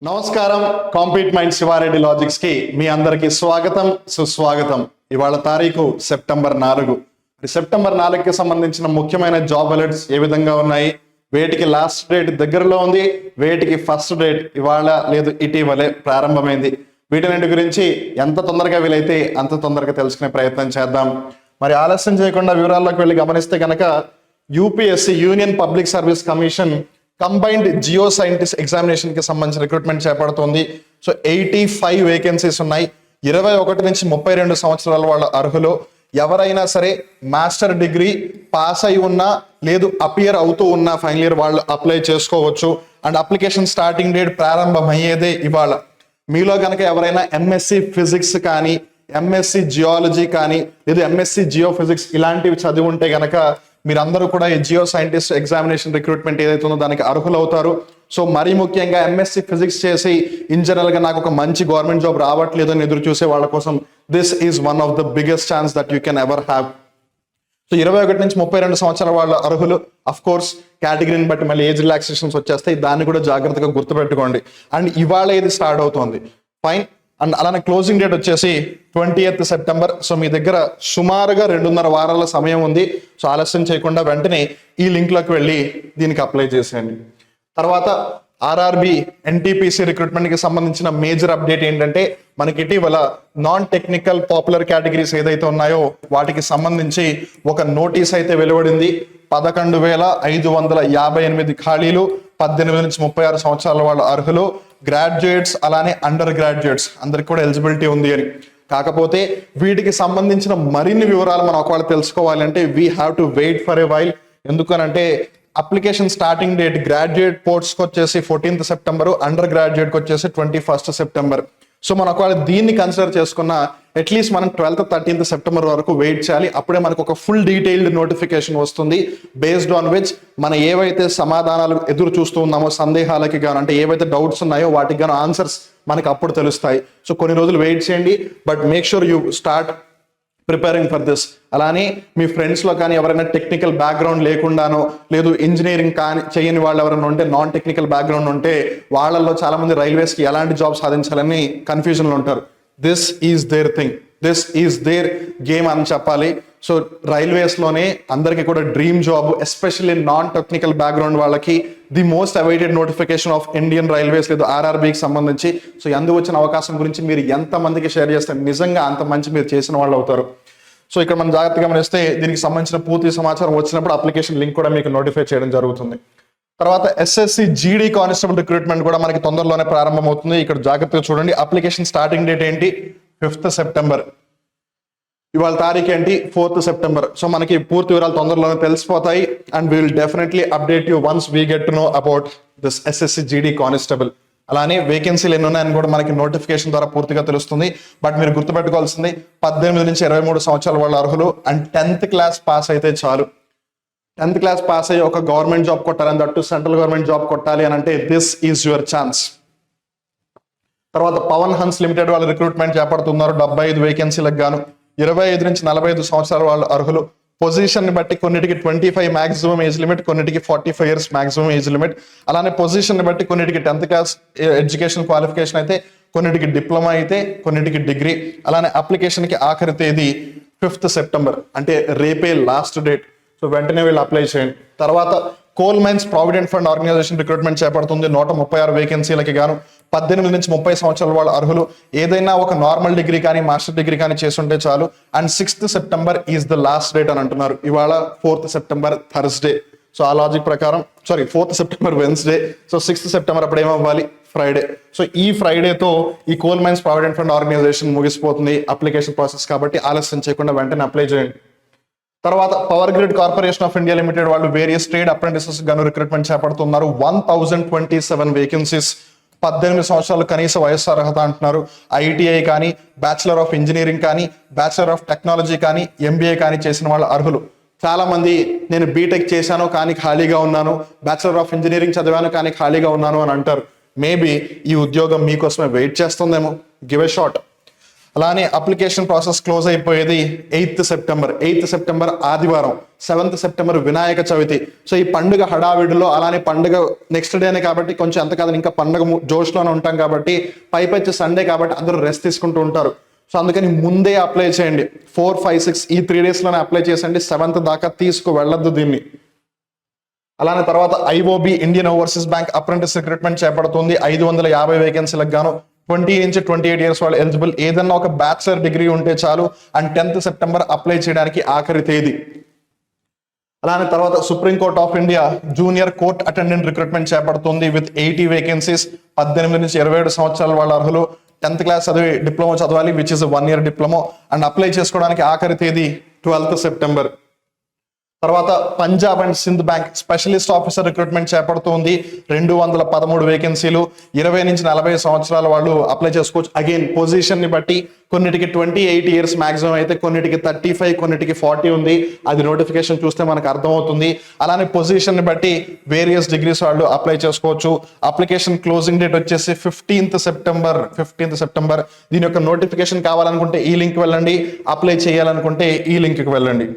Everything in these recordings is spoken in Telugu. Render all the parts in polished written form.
నమస్కారం. కాంపీట్ మైండ్ శివారెడ్డి లాజిక్స్ కి మీ అందరికి స్వాగతం, సుస్వాగతం. ఇవాళ తారీఖు సెప్టెంబర్ 4. సెప్టెంబర్ 4కి సంబంధించిన ముఖ్యమైన జాబ్ అలర్ట్స్ ఏ విధంగా ఉన్నాయి, వేటికి లాస్ట్ డేట్ దగ్గరలో ఉంది, వేటికి ఫస్ట్ డేట్ ఇవాళ లేదు ఇటీవలే ప్రారంభమైంది, వీటిని గురించి ఎంత తొందరగా వీలైతే అంత తొందరగా తెలుసుకునే ప్రయత్నం చేద్దాం. మరి ఆలస్యం చేయకుండా వివరాల్లోకి వెళ్ళి గమనిస్తే కనుక UPSC union public service commission combined Jio scientist examination కి సంబంధించిన రిక్రూట్మెంట్ చేపడుతుంది. సో 85 వేకెన్సీస్ ఉన్నాయి. 21 నుంచి 32 సంవత్సరాల వాళ్ళ అర్హులు. ఎవరైనా సరే మాస్టర్ డిగ్రీ పాస్ అయి ఉన్నా లేదు అపియర్ అవుతూ ఉన్నా ఫైనల్ ఇయర్ వాళ్ళు అప్లై చేసుకోవచ్చు. అండ్ అప్లికేషన్ స్టార్టింగ్ డేట్ ప్రారంభమయ్యేదే ఇవాళ. మీలో కనుక ఎవరైనా ఎంఎస్సి ఫిజిక్స్ కానీ ఎంఎస్సి జియాలజీ కానీ లేదు ఎంఎస్సి జియో ఫిజిక్స్ ఇలాంటివి చదివి ఉంటే గనక మీరందరూ కూడా ఈ జియో సైంటిస్ట్ ఎగ్జామినేషన్ రిక్రూట్మెంట్ ఏదైతే ఉందో దానికి అర్హులు అవుతారు. సో మరీ ముఖ్యంగా ఎంఎస్సి ఫిజిక్స్ చేసి ఇన్ జనరల్ గా నాకు ఒక మంచి గవర్నమెంట్ జాబ్ రావట్లేదు అని ఎదురు చూసే వాళ్ళ కోసం this is one of the biggest chance that you can ever have. So 21 నుంచి 32 సంవత్సరాల వాళ్ళ అర్హులు. అఫ్ కోర్స్ కేటగిరీని బట్టి మళ్ళీ ఏజ్ రిలాక్సేషన్స్ వచ్చేస్తాయి, దాన్ని కూడా జాగ్రత్తగా గుర్తుపెట్టుకోండి. అండ్ ఇవాళ ఇది స్టార్ట్ అవుతుంది, ఫైన్. అండ్ అలానే క్లోజింగ్ డేట్ వచ్చేసి 20th సెప్టెంబర్. సో మీ దగ్గర సుమారుగా 2.5 వారాల సమయం ఉంది. సో ఆలస్యం చేయకుండా వెంటనే ఈ లింక్ లోకి వెళ్ళి దీనికి అప్లై చేసేయండి. తర్వాత ఆర్ఆర్బి ఎన్టీపీసీ రిక్రూట్మెంట్ కి సంబంధించిన మేజర్ అప్డేట్ ఏంటంటే మనకి ఇటీవల నాన్ టెక్నికల్ పాపులర్ కేటగిరీస్ ఏదైతే ఉన్నాయో వాటికి సంబంధించి ఒక నోటీస్ అయితే వెలువడింది. 11,558 ఖాళీలు, 18 నుంచి 36 సంవత్సరాల వాళ్ళ అర్హులు, గ్రాడ్యుయేట్స్ అలానే అండర్ గ్రాడ్యుయేట్స్ అందరికి కూడా ఎలిజిబిలిటీ ఉంది అని. కాకపోతే వీటికి సంబంధించిన మరిన్ని వివరాలు మనం ఒకవేళ తెలుసుకోవాలి అంటే we have to wait for a while. ఎందుకనంటే అప్లికేషన్ స్టార్టింగ్ డేట్ గ్రాడ్యుయేట్ పోస్ట్కి వచ్చేసి 14th సెప్టెంబర్, అండర్ గ్రాడ్యుయేట్కి వచ్చేసి 21st సెప్టెంబర్. సో మనం ఒకవేళ దీన్ని కన్సిడర్ చేసుకున్న అట్లీస్ట్ మనం 12th 13th సెప్టెంబర్ వరకు వెయిట్ చేయాలి. అప్పుడే మనకు ఒక ఫుల్ డీటెయిల్డ్ నోటిఫికేషన్ వస్తుంది. బేస్డ్ ఆన్ విచ్ మనం ఏవైతే సమాధానాలు ఎదురు చూస్తూ ఉన్నామో సందేహాలకి గాను, అంటే ఏవైతే డౌట్స్ ఉన్నాయో వాటికి గాను ఆన్సర్స్ మనకి అప్పుడు తెలుస్తాయి. సో కొన్ని రోజులు వెయిట్ చేయండి, but make sure you start preparing for this. అలానే మీ ఫ్రెండ్స్లో కానీ ఎవరైనా టెక్నికల్ బ్యాక్గ్రౌండ్ లేకుండానో లేదు ఇంజనీరింగ్ కానీ చేయని వాళ్ళు ఎవరైనా ఉంటే, నాన్ టెక్నికల్ బ్యాక్గ్రౌండ్ ఉంటే వాళ్ళల్లో చాలా మంది రైల్వేస్కి ఎలాంటి జాబ్ సాధించాలని కన్ఫ్యూజన్లో ఉంటారు. This is their thing, this is their game అని చెప్పాలి. సో రైల్వేస్లోనే అందరికీ కూడా dream job, especially non technical background వాళ్ళకి the most awaited notification of Indian railways లేదు ఆర్ఆర్బీకి సంబంధించి. సో ఎందుకు వచ్చిన అవకాశం గురించి మీరు ఎంతమందికి షేర్ చేస్తారు, నిజంగా అంత మంచి మీరు చేసిన వాళ్ళు అవుతారు. సో ఇక్కడ మనం జాగ్రత్తగా గమనిస్తే దీనికి సంబంధించిన పూర్తి సమాచారం వచ్చినప్పుడు అప్లికేషన్ లింక్ కూడా మీకు నోటిఫై చేయడం జరుగుతుంది. తర్వాత ఎస్ఎస్సి జీడీ కానిస్టేబుల్ రిక్రూట్మెంట్ కూడా మనకి తొందరలోనే ప్రారంభమవుతుంది. ఇక్కడ జాగ్రత్తగా చూడండి. అప్లికేషన్ స్టార్టింగ్ డేట్ ఏంటి? 5th September. ఇవాళ తారీఖు ఏంటి? 4th September. సో మనకి పూర్తి వివరాలు తొందరలోనే తెలిసిపోతాయి. And we will definitely update you once we get to know about this SSC GD constable. అలానే వేకెన్సీలు ఎన్ని ఉన్నాయని కూడా మనకి నోటిఫికేషన్ ద్వారా పూర్తిగా తెలుస్తుంది. బట్ మీరు గుర్తుపెట్టుకోవాల్సింది 18 నుంచి 23 సంవత్సరాల వాళ్ళ అర్హులు అండ్ 10th క్లాస్ పాస్ అయితే చాలు. 10th క్లాస్ పాస్ అయ్యి ఒక గవర్నమెంట్ జాబ్ కొట్టాలని, దట్టు సెంట్రల్ గవర్నమెంట్ జాబ్ కొట్టాలి అని అంటే దిస్ ఈజ్ యువర్ ఛాన్స్. తర్వాత పవన్ హన్స్ లిమిటెడ్ వాళ్ళు రిక్రూట్మెంట్ చేపడుతున్నారు. 75 వేకెన్సీలకు గాను 25 నుంచి 45 సంవత్సరాల వాళ్ళు అర్హులు. పొజిషన్ ని బట్టి కొన్నిటికి 25 మాక్సిమం ఏజ్ లిమిట్, కొన్నిటికి 45 years మాక్సిమం ఏజ్ లిమిట్. అలానే పొజిషన్ ని బట్టి కొన్నిటికి 10th క్లాస్ ఎడ్యుకేషన్ క్వాలిఫికేషన్ అయితే, కొన్నిటికి డిప్లొమా అయితే, కొన్నిటికి డిగ్రీ. అలానే అప్లికేషన్ కి ఆఖరి తేదీ 5th సెప్టెంబర్, అంటే రేపే లాస్ట్ డేట్. సో వెంటనే వీళ్ళు అప్లై చేయండి. తర్వాత coal mines provident fund organisation recruitment చేపడుతుంది. 136 వేకెన్సీలకి గాను 18 నుంచి 30 సంవత్సరాల వాళ్ళ అర్హులు. ఏదైనా ఒక నార్మల్ డిగ్రీ కానీ మాస్టర్ డిగ్రీ కానీ చేస్తుంటే చాలు. And 6th September is the last date అని అంటున్నారు. ఇవాళ 4th సెప్టెంబర్ థర్స్డే. సో ఆ లాజిక్ ప్రకారం 4th September Wednesday. So 6th September అప్పుడు ఏమవ్వాలి? ఫ్రైడే. సో ఈ ఫ్రైడేతో ఈ coal mines provident fund organisation ముగిసిపోతుంది అప్లికేషన్ ప్రాసెస్. కాబట్టి ఆలస్యం చేయకుండా వెంటనే అప్లై చేయండి. తర్వాత power grid corporation of India limited వాళ్ళు వేరియస్ ట్రేడ్ అప్రెంటిసెస్ గాను రిక్రూట్మెంట్ చేపడుతున్నారు. 1027 వేకెన్సీస్. 18 సంవత్సరాలు కనీస వయస్సు అర్హత అంటున్నారు. ఐటీఐ కానీ, బ్యాచిలర్ ఆఫ్ ఇంజనీరింగ్ కానీ, బ్యాచిలర్ ఆఫ్ టెక్నాలజీ కానీ, ఎంబీఏ కానీ చేసిన వాళ్ళ అర్హులు. చాలా మంది నేను బీటెక్ చేశాను కానీ ఖాళీగా ఉన్నాను, బ్యాచిలర్ ఆఫ్ ఇంజనీరింగ్ చదివాను కానీ ఖాళీగా ఉన్నాను అని అంటారు. మేబీ ఈ ఉద్యోగం మీకోసమే వెయిట్ చేస్తుందేమో. Give a shot. అలానే అప్లికేషన్ ప్రాసెస్ క్లోజ్ అయిపోయేది 8th సెప్టెంబర్ ఆదివారం, 7th September Vinayaka Chavithi. So ఈ పండుగ హడావిడిలో అలానే పండుగ నెక్స్ట్ డేనే కాబట్టి కొంచెం ఎంత కాదు ఇంకా పండుగ జోష్లోనే ఉంటాం కాబట్టి పైపచ్చి సండే కాబట్టి అందరూ రెస్ట్ తీసుకుంటూ ఉంటారు. సో అందుకని ముందే అప్లై చేయండి. 4, 5, 6 ఈ 3 డేస్లోనే అప్లై చేసండి. 7th దాకా వెళ్ళొద్దు దీన్ని. అలానే తర్వాత IOB Indian overseas bank apprentice recruitment చేపడుతుంది. 550 వేకెన్సీలకు గాను 20 నుంచి 28 ఇయర్స్ వాళ్ళు ఎలిజిబుల్. ఏదన్నా ఒక బ్యాచిలర్ డిగ్రీ ఉంటే చాలు. అండ్ 10th సెప్టెంబర్ అప్లై చేయడానికి ఆఖరి తేదీ. అలానే తర్వాత supreme court of India junior court attendant recruitment చేపడుతుంది విత్ 80 వేకెన్సీస్. 18 నుంచి 27 సంవత్సరాల వాళ్ళ అర్హులు. 10th క్లాస్ చదివి డిప్లొమా చదవాలి, which is 1 year diploma. And apply చేసుకోవడానికి ఆఖరి తేదీ 12th సెప్టెంబర్. తర్వాత Punjab and Sindh bank specialist officer recruitment చేపడుతుంది. 213 వేకెన్సీలు. 20 నుంచి 40 సంవత్సరాల వాళ్ళు అప్లై చేసుకోవచ్చు. అగైన్ పొజిషన్ ని బట్టి కొన్నిటికి 28 ఇయర్స్ మాక్సిమం అయితే, కొన్నిటికి 35, కొన్నిటికి 40 ఉంది. అది నోటిఫికేషన్ చూస్తే మనకు అర్థమవుతుంది. అలానే పొజిషన్ ని బట్టి వేరియస్ డిగ్రీస్ వాళ్ళు అప్లై చేసుకోవచ్చు. అప్లికేషన్ క్లోజింగ్ డేట్ వచ్చేసి 15th సెప్టెంబర్. దీని యొక్క నోటిఫికేషన్ కావాలనుకుంటే ఈ లింక్ వెళ్ళండి, అప్లై చేయాలనుకుంటే ఈ లింక్కి వెళ్ళండి.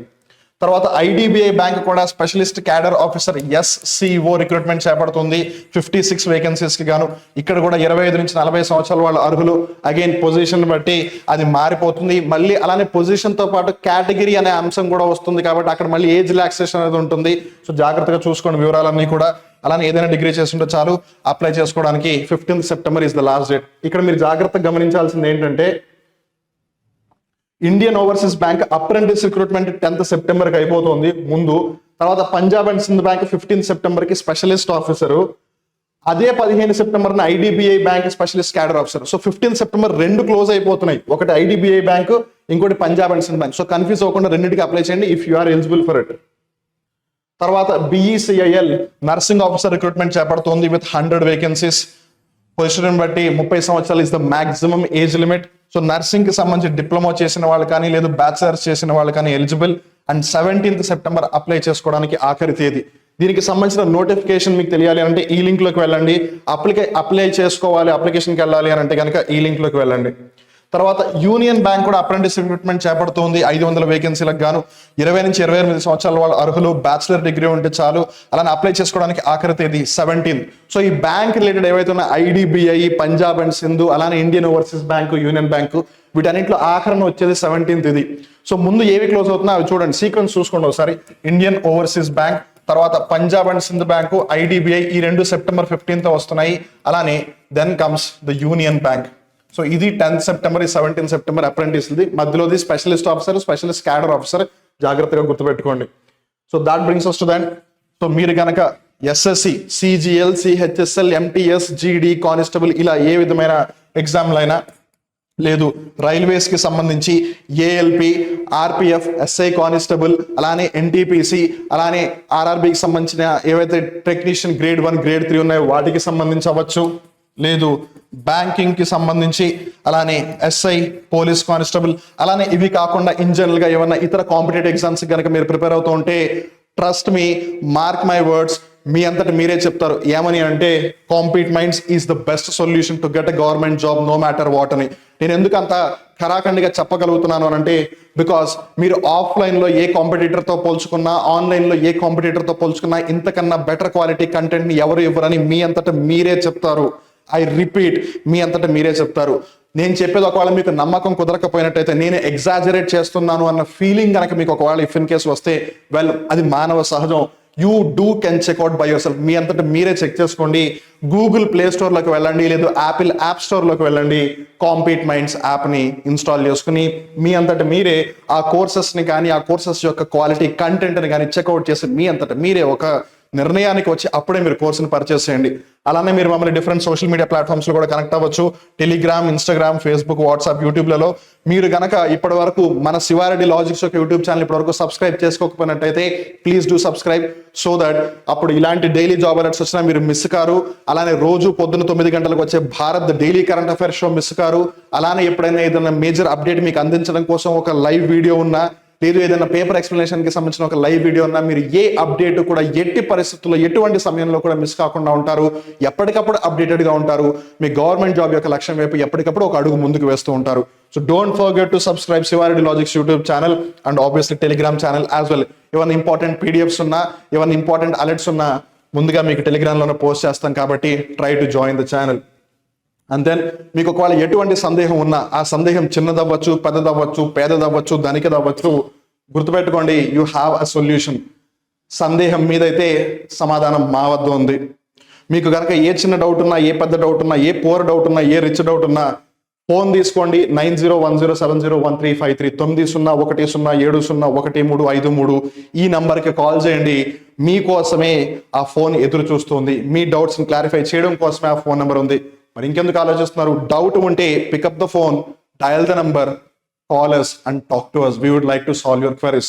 తర్వాత IDBI బ్యాంక్ కూడా specialist cadre officer SCO recruitment చేపడుతుంది 56 వేకెన్సీస్ కి గాను. ఇక్కడ కూడా 25 నుంచి 40 సంవత్సరాల వాళ్ళు అర్హులు. అగైన్ పొజిషన్ బట్టి అది మారిపోతుంది. మళ్ళీ అలానే పొజిషన్ తో పాటు కేటగిరీ అనే అంశం కూడా వస్తుంది కాబట్టి అక్కడ మళ్ళీ ఏజ్ రిలాక్సేషన్ అనేది ఉంటుంది. సో జాగ్రత్తగా చూసుకోండి వివరాలన్నీ కూడా. అలానే ఏదైనా డిగ్రీ చేస్తుంటే చాలు. అప్లై చేసుకోవడానికి 15th September is the last date. ఇక్కడ మీరు జాగ్రత్తగా గమనించాల్సింది ఏంటంటే Indian overseas bank apprentice recruitment 10th సెప్టెంబర్కి అయిపోతుంది ముందు. తర్వాత Punjab and Sindh bank 15th సెప్టెంబర్కి స్పెషలిస్ట్ ఆఫీసరు. అదే 15 సెప్టెంబర్న IDBI bank specialist cadre officer. So 15th September 2 close అయిపోతున్నాయి. ఒకటి IDBI బ్యాంక్, ఇంకోటి Punjab and Sindh bank. So confuse అవ్వకుండా రెండింటికి అప్లై చేయండి if you are eligible for it. తర్వాత BECIL నర్సింగ్ ఆఫీసర్ రిక్రూట్మెంట్ చేపడుతుంది విత్ 100 వేకెన్సీస్. పొజిషన్ బట్టి 30 సంవత్సరాలు is the maximum age limit. So nursing కి సంబంధించి డిప్లొమా చేసిన వాళ్ళు కానీ లేదు బ్యాచిలర్స్ చేసిన వాళ్ళు కానీ eligible. And 17th September apply చేసుకోవడానికి ఆఖరి తేదీ. దీనికి సంబంధించిన నోటిఫికేషన్ మీకు తెలియాలి అంటే ఈ లింక్ లోకి వెళ్ళండి. అప్లై చేసుకోవాలి, అప్లికేషన్కి వెళ్ళాలి అని అంటే కనుక ఈ లింక్ లోకి వెళ్ళండి. తర్వాత యూనియన్ బ్యాంక్ కూడా అప్రెంటిస్ రిక్రూట్మెంట్ చేపడుతుంది 500 వేకెన్సీలకు గాను. 20 నుంచి 28 సంవత్సరాల వాళ్ళు అర్హులు. బ్యాచిలర్ డిగ్రీ ఉంటే చాలు. అలానే అప్లై చేసుకోవడానికి ఆఖరి తేదీ 17. సో ఈ బ్యాంక్ రిలేటెడ్ ఏవైతే ఉన్నాయి IDBI, పంజాబ్ అండ్ సింధు, అలానే Indian overseas bank, union bank, వీటన్నింటిలో ఆఖరణ వచ్చేది 17th ఇది. సో ముందు ఏవి క్లోజ్ అవుతున్నా అవి చూడండి, సీక్వెన్స్ చూసుకోండి ఒకసారి. ఇండియన్ ఓవర్సీస్ బ్యాంక్, తర్వాత Punjab and Sind bank, IDBI, ఈ రెండు సెప్టెంబర్ 15th వస్తున్నాయి. అలానే then comes the union bank. So ఇది 10th September, 17th September apprentice. మధ్యలోది specialist officer, specialist cadre officer. జాగ్రత్తగా గుర్తుపెట్టుకోండి. So that brings us to that. So మీరు కనుక SSC, CGL, CHSL, MTS, GD, constable ఇలా ఏ విధమైన ఎగ్జామ్లైనా లేదు, రైల్వేస్ కి సంబంధించి ALP, RPF, SI కానిస్టేబుల్, అలానే NTPC, అలానే RRBకి సంబంధించిన ఏవైతే టెక్నీషియన్ గ్రేడ్ 1, గ్రేడ్ 3 ఉన్నాయో వాటికి సంబంధించి అవ్వచ్చు, లేదు బ్యాంకింగ్ కి సంబంధించి, అలానే SI, పోలీస్ కానిస్టేబుల్, అలానే ఇవి కాకుండా ఇన్ జనరల్ గా ఏమన్నా ఇతర కాంపిటేటివ్ ఎగ్జామ్స్ కనుక మీరు ప్రిపేర్ అవుతూ ఉంటే trust me, mark my words, మీ అంతటి మీరే చెప్తారు ఏమని అంటే compete minds is the best solution to get a government job no matter what అని. నేను ఎందుకు అంత ఖరాఖండిగా చెప్పగలుగుతున్నాను అని అంటే బికాస్ మీరు ఆఫ్లైన్ లో ఏ కాంపిటీటర్ తో పోల్చుకున్నా, ఆన్లైన్ లో ఏ కాంపిటీటర్ తో పోల్చుకున్నా ఇంతకన్నా బెటర్ క్వాలిటీ కంటెంట్ ని ఎవరు ఇవ్వరని మీ అంతటా మీరే చెప్తారు. ఐ రిపీట్, మీ అంతటా మీరే చెప్తారు. నేను చెప్పేది ఒకవేళ మీకు నమ్మకం కుదరకపోయినట్టయితే, నేను ఎగ్జాజరేట్ చేస్తున్నాను అన్న ఫీలింగ్ కనుక మీకు ఒకవేళ ఇఫ్ ఇన్ కేస్ వస్తే, వెల్ అది మానవ సహజం. You do can check out by yourself. మీ అంతటా మీరే చెక్ చేసుకోండి. గూగుల్ ప్లే స్టోర్లోకి వెళ్ళండి, లేదు యాపిల్ యాప్ స్టోర్లోకి వెళ్ళండి. కాంపీట్ మైండ్స్ యాప్ని ఇన్స్టాల్ చేసుకుని మీ అంతటా మీరే ఆ కోర్సెస్ని కానీ, ఆ కోర్సెస్ యొక్క క్వాలిటీ కంటెంట్ని కానీ చెక్అవుట్ చేసి మీ అంతటా మీరే ఒక నిర్ణయానికి వచ్చి అప్పుడే మీరు కోర్సుని పర్చేస్ చేయండి. అలానే మీరు మమ్మల్ని డిఫరెంట్ సోషల్ మీడియా ప్లాట్ఫామ్స్ లో కూడా కనెక్ట్ అవ్వచ్చు. టెలిగ్రామ్, ఇన్స్టాగ్రామ్, ఫేస్బుక్, వాట్సాప్, యూట్యూబ్లలో. మీరు గనక ఇప్పటి వరకు మన శివారెడ్డి లాజిక్స్ యొక్క యూట్యూబ్ ఛానల్ ఇప్పటి వరకు సబ్స్క్రైబ్ చేసుకోకపోయినట్టయితే please do subscribe, so that అప్పుడు ఇలాంటి డైలీ జాబ్ అలర్ట్స్ వచ్చినా మీరు మిస్ కారు. అలానే రోజు పొద్దున్న 9 గంటలకు వచ్చే Bharat daily current affairs show miss car. అలానే ఎప్పుడైనా ఏదైనా మేజర్ అప్డేట్ మీకు అందించడం కోసం ఒక లైవ్ వీడియో ఉన్నా, లేదు ఏదైనా పేపర్ ఎక్స్ప్లెనేషన్కి సంబంధించిన ఒక లైవ్ వీడియో ఉన్నా, మీరు ఏ అప్డేట్ కూడా ఎట్టి పరిస్థితుల్లో ఎటువంటి సమయంలో కూడా మిస్ కాకుండా ఉంటారు, ఎప్పటికప్పుడు అప్డేటెడ్గా ఉంటారు, మీ గవర్నమెంట్ జాబ్ యొక్క లక్ష్యం వైపు ఎప్పటికప్పుడు ఒక అడుగు ముందుకు వేస్తూ ఉంటారు. So don't forget to subscribe Shivareddy logics YouTube channel and obviously Telegram channel as well. ఏమైనా ఇంపార్టెంట్ పీడిఎఫ్స్ ఉన్నా, ఏమైనా ఇంపార్టెంట్ అలర్ట్స్ ఉన్నా ముందుగా మీకు టెలిగ్రామ్లోనే పోస్ట్ చేస్తాం, కాబట్టి try to join the channel. And then మీకు ఒకవేళ ఎటువంటి సందేహం ఉన్నా, ఆ సందేహం చిన్నదవ్వచ్చు, పెద్దదవ్వచ్చు, పేదదవ్వచ్చు, ధనికదవ్వచ్చు, గుర్తుపెట్టుకోండి, యూ హ్యావ్ అ సొల్యూషన్. సందేహం మీదైతే సమాధానం మా వద్ద ఉంది. మీకు కనుక ఏ చిన్న డౌట్ ఉన్నా, ఏ పెద్ద డౌట్ ఉన్నా, ఏ పూర్ డౌట్ ఉన్నా, ఏ రిచ్ డౌట్ ఉన్నా, ఫోన్ తీసుకోండి 9010701353 9010170153 ఈ నంబర్కి కాల్ చేయండి. మీకోసమే ఆ ఫోన్ ఎదురు చూస్తుంది, మీ డౌట్స్ని క్లారిఫై చేయడం కోసమే ఆ ఫోన్ నెంబర్ ఉంది. మరి ఇంకెందుకు ఆలోచిస్తున్నారు? డౌట్ ఉంటే pick up the phone, dial the number, call us and talk to us. We would like to solve your queries.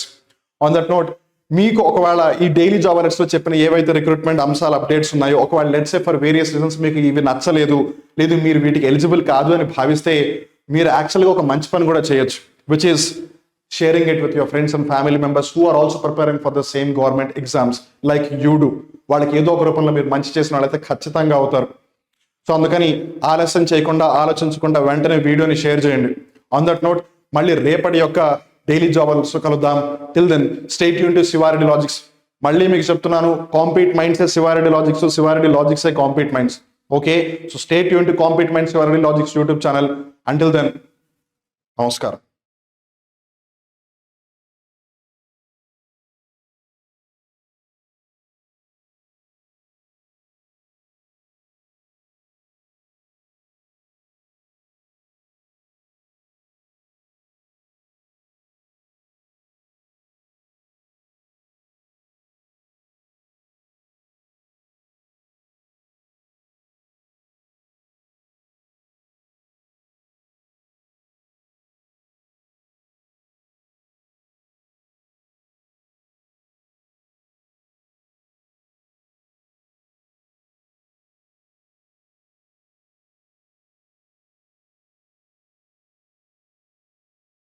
On that note, మీకు ఒకవేళ ఈ డైలీ జాబ్ అలర్ట్స్ లో చెప్పిన ఏవైతే రిక్రూట్మెంట్ అంశాలు అప్డేట్స్ ఉన్నాయో, ఒకవేళ let's say for various reasons మీకు ఇవి నచ్చలేదు, లేదు మీరు వీటికి ఎలిజిబుల్ కాదు అని భావిస్తే, మీరు యాక్చువల్గా ఒక మంచి పని కూడా చేయొచ్చు, which is sharing it with your friends and family members who are also preparing for the same government exams like you do. వాళ్ళకి ఏదో ఒక రూపంలో మీరు మంచి చేసిన వాళ్ళైతే ఖచ్చితంగా అవుతారు. సో అందుకని ఆలస్యం చేయకుండా, ఆలోచించకుండా వెంటనే వీడియోని షేర్ చేయండి. ఆన్ దట్ నోట్, మళ్ళీ రేపటి యొక్క డైలీ జాబ్ అలర్ట్స్ కలుద్దాం. Till then stay tune to Shivareddy logics. మళ్ళీ మీకు చెప్తున్నాను, compete minds Shivareddy logics, Shivareddy logics compete minds. Okay, so stay tune to compete minds Shivareddy logics YouTube channel. Until then, నమస్కారం.